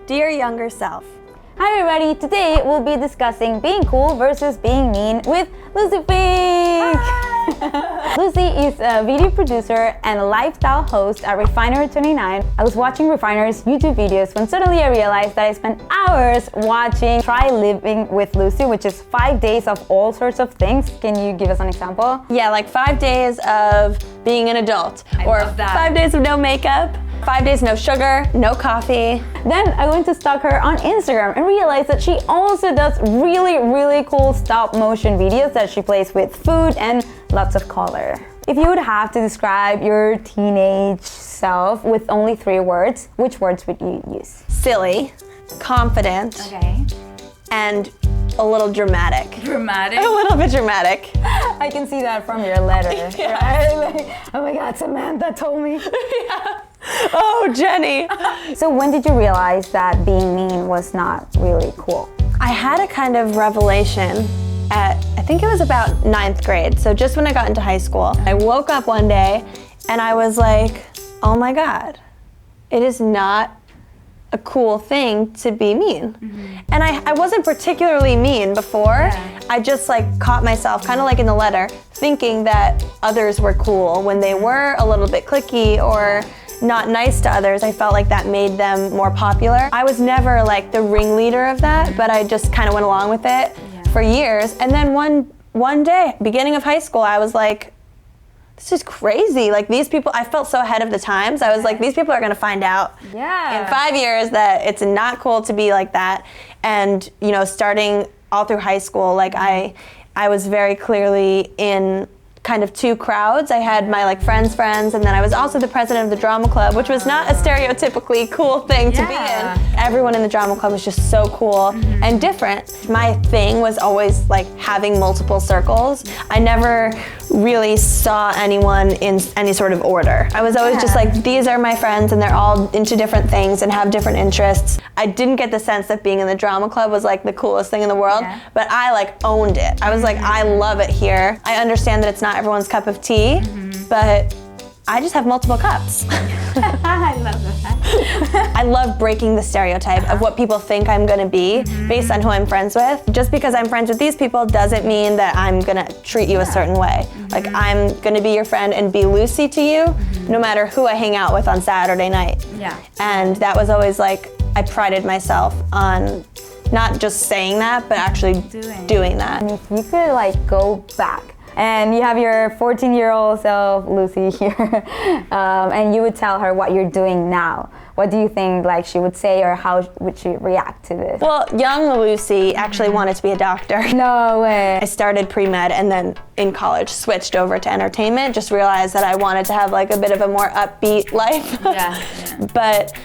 Dear younger self. Hi everybody, today we'll be discussing being cool versus being mean with Lucie Fink. Lucie is a video producer and a lifestyle host at Refiner 29. I was watching Refiner's YouTube videos when suddenly I realized that I spent hours watching Try Living with Lucie, which is 5 days of all sorts of things. Can you give us an example? Yeah, like 5 days of being an adult. Or 5 days of no makeup. 5 days no sugar, no coffee. Then I went to stalk her on Instagram and realized that she also does really cool stop motion videos that she plays with food and lots of color. If you would have to describe your teenage self with only 3 words, which words would you use? Silly, confident, Okay. and a little dramatic. Dramatic? A little bit dramatic. I can see that from your letter. Yeah. Right? Like, oh my God, Samantha told me. Yeah. Oh, Jenny. So when did you realize that being mean was not really cool? I had a kind of revelation at, I think it was about 9th grade. So just when I got into high school, I woke up one day and I was like, oh my God, it is not a cool thing to be mean. Mm-hmm. And I wasn't particularly mean before. Yeah. I just like caught myself, kind of like in the letter, thinking that others were cool when they were a little bit cliquey or not nice to others. I felt like that made them more popular. I was never like the ringleader of that, but I just kind of went along with it for years. And then one day, beginning of high school, I was like, this is crazy. Like these people, I felt so ahead of the times. I was like, these people are gonna find out in 5 years that it's not cool to be like that. And you know, starting all through high school, like I was very clearly in kind of 2 crowds. I had my like friends, and then I was also the president of the drama club, which was not a stereotypically cool thing to be in. Everyone in the drama club was just so cool and different. My thing was always like having multiple circles. I never really saw anyone in any sort of order. I was always just like, these are my friends and they're all into different things and have different interests. I didn't get the sense that being in the drama club was like the coolest thing in the world, but I like owned it. I was like, I love it here. I understand that it's not everyone's cup of tea, but I just have multiple cups. I love that. I love breaking the stereotype of what people think I'm gonna be based on who I'm friends with. Just because I'm friends with these people doesn't mean that I'm gonna treat you a certain way. Like I'm gonna be your friend and be Lucie to you, no matter who I hang out with on Saturday night. Yeah. And that was always like, I prided myself on not just saying that, but actually doing that. And if you could like go back, and you have your 14-year-old self, Lucie, here, and you would tell her what you're doing now. What do you think like she would say, or how would she react to this? Well, young Lucie actually wanted to be a doctor. No way. I started pre-med and then in college switched over to entertainment, just realized that I wanted to have like a bit of a more upbeat life. But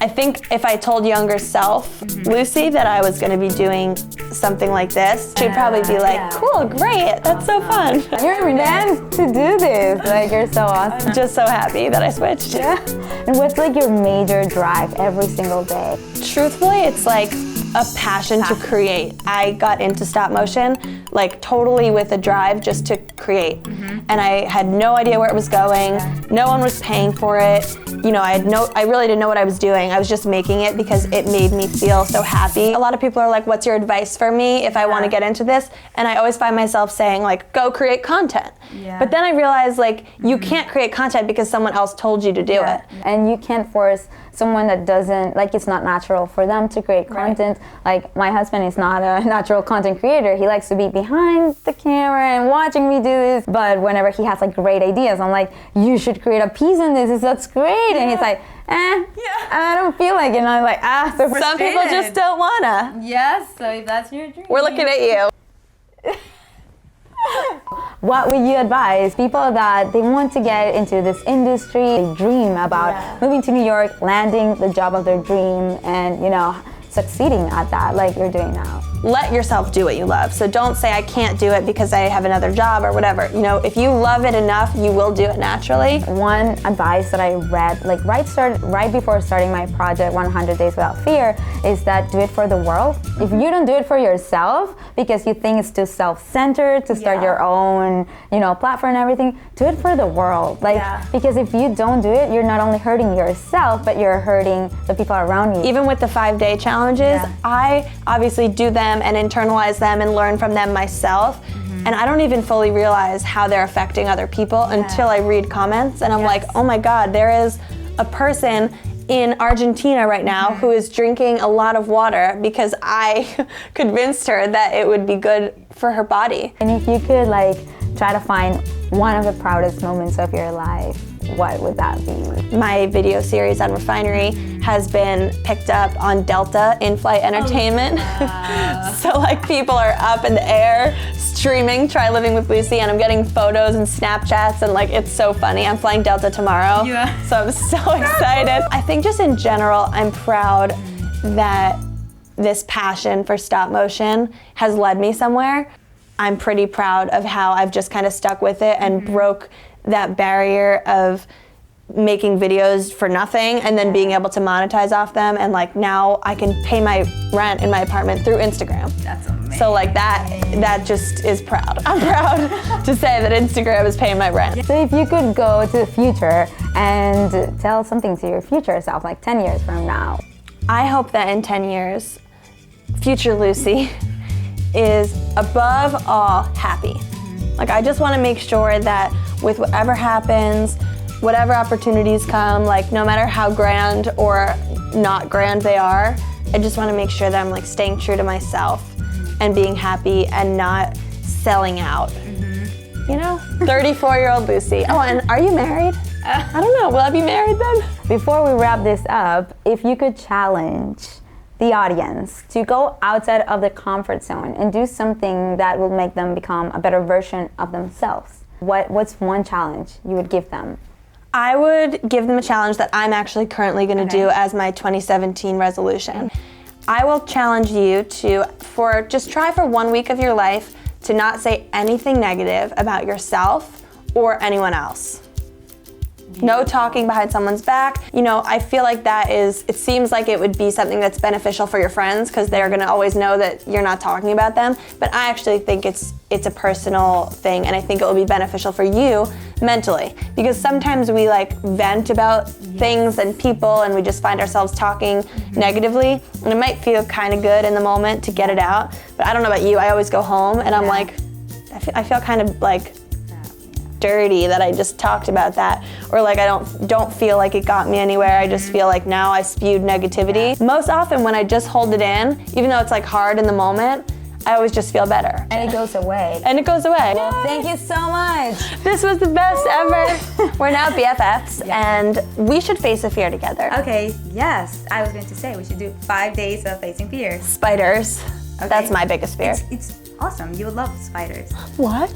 I think if I told younger self, Lucie, that I was gonna be doing something like this, she'd probably be like, cool, great, that's so fun. You're meant to do this, like you're so awesome. Just so happy that I switched. Yeah. And what's like your major drive every single day? Truthfully, it's like a passion to create. I got into stop motion like totally with a drive just to create. And I had no idea where it was going. No one was paying for it. You know, I really didn't know what I was doing. I was just making it because it made me feel so happy. A lot of people are like, what's your advice for me if I want to get into this? And I always find myself saying like, go create content. But then I realized like, you can't create content because someone else told you to do it. And you can't force someone that doesn't, like it's not natural for them to create content. Like my husband is not a natural content creator. He likes to be behind the camera and watching me do this. But whenever he has like great ideas, I'm like, you should create a piece on this, that's great. And he's like, I don't feel like it. And I'm like, so some people just don't wanna. Yes, so if that's your dream. We're looking at you. What would you advise people that they want to get into this industry, they dream about moving to New York, landing the job of their dream, and you know, succeeding at that like you're doing now? let yourself do what you love. So don't say I can't do it because I have another job or whatever. You know, if you love it enough, you will do it naturally. One advice that I read, like right before starting my project 100 Days Without Fear, is that do it for the world. If you don't do it for yourself because you think it's too self-centered to start your own, you know, platform and everything, do it for the world. Like, because if you don't do it, you're not only hurting yourself, but you're hurting the people around you. Even with the 5-day challenges, I obviously do them and internalize them and learn from them myself. And I don't even fully realize how they're affecting other people until I read comments and I'm like, oh my God, there is a person in Argentina right now who is drinking a lot of water because I convinced her that it would be good for her body. And if you could like try to find one of the proudest moments of your life, what would that be? My video series on Refinery has been picked up on Delta in-flight entertainment. So like people are up in the air streaming Try Living with Lucie, and I'm getting photos and Snapchats, and like it's so funny. I'm flying Delta tomorrow, so I'm so excited. I think just in general, I'm proud that this passion for stop motion has led me somewhere. I'm pretty proud of how I've just kind of stuck with it and broke that barrier of making videos for nothing and then being able to monetize off them, and like now I can pay my rent in my apartment through Instagram. That's amazing. So like that just is proud. I'm proud to say that Instagram is paying my rent. So if you could go to the future and tell something to your future self, like 10 years from now. I hope that in 10 years, future Lucie is above all happy. Like I just want to make sure that with whatever happens, whatever opportunities come, like no matter how grand or not grand they are, I just want to make sure that I'm like staying true to myself and being happy and not selling out. You know? 34-year-old Lucie. Oh, and are you married? I don't know, will I be married then? Before we wrap this up, if you could challenge the audience to go outside of the comfort zone and do something that will make them become a better version of themselves, what's one challenge you would give them? I would give them a challenge that I'm actually currently going to do as my 2017 resolution. I will challenge you to just try for 1 week of your life to not say anything negative about yourself or anyone else. No talking behind someone's back. You know, I feel like it seems like it would be something that's beneficial for your friends because they're gonna always know that you're not talking about them. But I actually think it's a personal thing, and I think it will be beneficial for you mentally. Because sometimes we like vent about things and people and we just find ourselves talking negatively. And it might feel kind of good in the moment to get it out. But I don't know about you, I always go home and I'm like, I feel kind of like dirty that I just talked about that, or like I don't feel like it got me anywhere. I just feel like now I spewed negativity. Most often when I just hold it in, even though it's like hard in the moment, I always just feel better. And it goes away. And it goes away. Thank you so much. This was the best ever. We're now BFFs and we should face a fear together. Okay, yes. I was going to say we should do 5 days of facing fear. Spiders. Okay. That's my biggest fear. It's awesome. You would love spiders. What?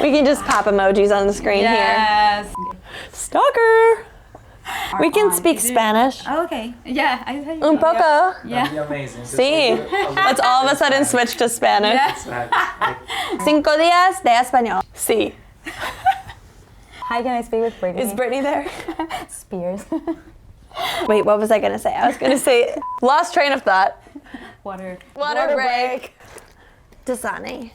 We can just pop emojis on the screen here. Stalker! We can speak Spanish. Oh, okay. Yeah, I thought you Un poco. Yeah. That'd be amazing. Sí. Let's all of a sudden switch to Spanish. Yeah. 5 días de español. Sí. Hi, can I speak with Brittany? Is Brittany there? Spears. Wait, what was I gonna say? I was gonna say, lost train of thought. Water Water break. Dasani.